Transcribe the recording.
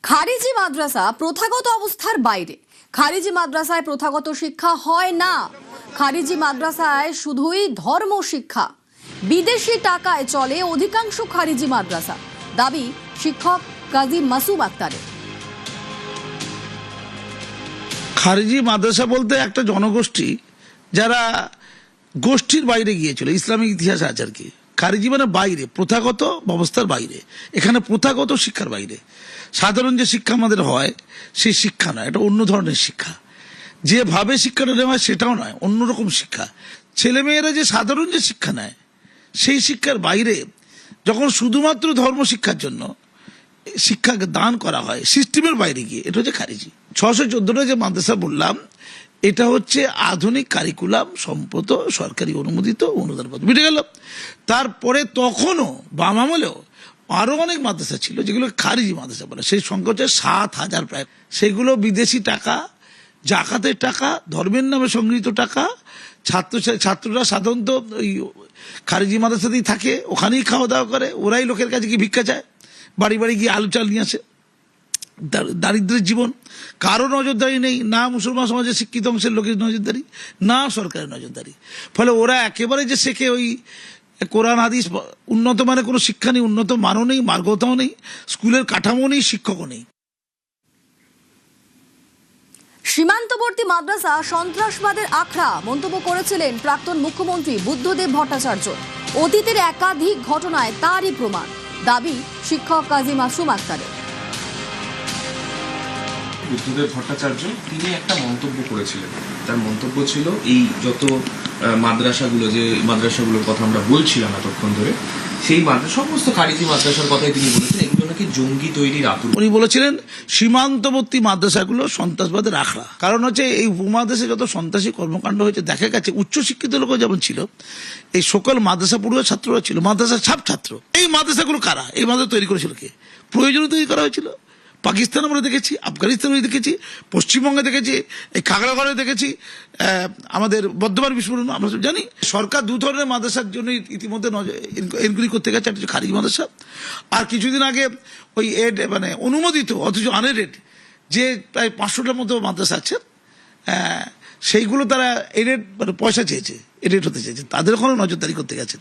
খারিজি মাদ্রাসা প্রথাগত অবস্থার বাইরে। খারিজি মাদ্রাসায় প্রথাগত শিক্ষা হয় না। খারিজি মাদ্রাসায় শুধুই ধর্ম শিক্ষা। বিদেশি টাকায় চলে অধিকাংশ খারিজি মাদ্রাসা, দাবি শিক্ষক কাজী মাসুম আক্তারের। খারিজি মাদ্রাসা বলতে একটা জনগোষ্ঠী যারা গোষ্ঠীর বাইরে গিয়েছিল, ইসলামিক ইতিহাস আছে আর কি। খারিজি মানে বাইরে, প্রথাগত ব্যবস্থার বাইরে, এখানে প্রথাগত শিক্ষার বাইরে। সাধারণ যে শিক্ষা আমাদের হয় সেই শিক্ষা নয়, এটা অন্য ধরনের শিক্ষা। যেভাবে শিক্ষাটা নেওয়া হয় সেটাও নয়, অন্যরকম শিক্ষা। ছেলেমেয়েরা যে সাধারণ যে শিক্ষা নেয় সেই শিক্ষার বাইরে যখন শুধুমাত্র ধর্ম শিক্ষার জন্য শিক্ষাকে দান করা হয় সিস্টেমের বাইরে গিয়ে, এটা হচ্ছে খারিজি। 614টা যে মাদ্রাসা বললাম, এটা হচ্ছে আধুনিক কারিকুলাম সম্পত সরকারি অনুমোদিত অনুদান পদ্ধতি, বুঝে গেল। তারপরে তখনও বাম আমলেও আরো অনেক মাদ্রাসা ছিল যেগুলো খারিজি মাদ্রাসা বলে, সেই সংখ্যা হচ্ছে 7,000 প্রায়। সেগুলো বিদেশি টাকা, জাকাতের টাকা, ধর্মের নামে সংগৃহীত টাকা। ছাত্ররা সাধারণত ওই খারিজি মাদ্রাসাতেই থাকে, ওখানেই খাওয়া দাওয়া করে, ওরাই লোকের কাছে গিয়ে ভিক্ষা চায়, বাড়ি বাড়ি গিয়ে আলু চাল নিয়ে আসে। দারিদ্রের জীবন, কারো নজরদারি নেই, না মুসলমান সমাজের শিক্ষিত অংশের লোকের নজরদারি, না সরকারের নজরদারি। ফলে ওরা একেবারে যে শেখে ওই কোরআন হাদিস, উন্নত মানে কোনো শিক্ষা নেই, উন্নত মানও নেই, মার্গতাও নেই, স্কুলের কাঠামো নেই, শিক্ষকও নেই। সীমান্তবর্তী মাদ্রাসা সন্ত্রাসবাদের আখড়া মন্তব্য করেছিলেন প্রাক্তন মুখ্যমন্ত্রী বুদ্ধদেব ভট্টাচার্য। অতীতের একাধিক ঘটনায় তারই প্রমাণ, দাবি শিক্ষক কাজী মাসুম আক্তারের। বুদ্ধদেব ভট্টাচার্য তিনি একটা মন্তব্য করেছিলেন। তার মন্তব্য ছিল এই যত মাদ্রাসাগুলোর কথা আমরা বলছিলাম এতক্ষণ ধরে, সেই সমস্ত খারিজি মাদ্রাসার কথাই তিনি বলেছেন এগুলো নাকি জঙ্গি তৈরির আতুর। উনি বলেছিলেন সীমান্তবর্তী মাদ্রাসাগুলো সন্ত্রাসবাদের আখড়া। কারণ হচ্ছে এই উপমহাদেশে যত সন্ত্রাসী কর্মকাণ্ড হয়েছে দেখা গেছে, উচ্চশিক্ষিত লোকও যেমন ছিল, এই সকল মাদ্রাসা পড়ুয়া ছাত্ররা ছিল, মাদ্রাসার ছাপ ছাত্র। এই মাদ্রাসাগুলো কারা? এই মাদ্রাসা তৈরি করেছিল কে? প্রয়োজনে তৈরি করা হয়েছিল। পাকিস্তান আমরা দেখেছি, আফগানিস্তানে দেখেছি, পশ্চিমবঙ্গে দেখেছি, এই খাগড়াগড়ে দেখেছি, আমাদের বর্ধমান বিস্ফোরণ আমরা সব জানি। সরকার দু ধরনের মাদ্রাসার জন্য ইতিমধ্যে এনকোয়ারি করতে গেছে। একটা খারিজি মাদ্রাসা, আর কিছুদিন আগে ওই মানে অনুমোদিত অথচ আনএডেড যে প্রায় 500টার মতো মাদ্রাসা আছে, সেইগুলো তারা এডেড মানে পয়সা চেয়েছে, এডেড হতে চেয়েছে, তাদের ওখানে নজরদারি করতে গেছে।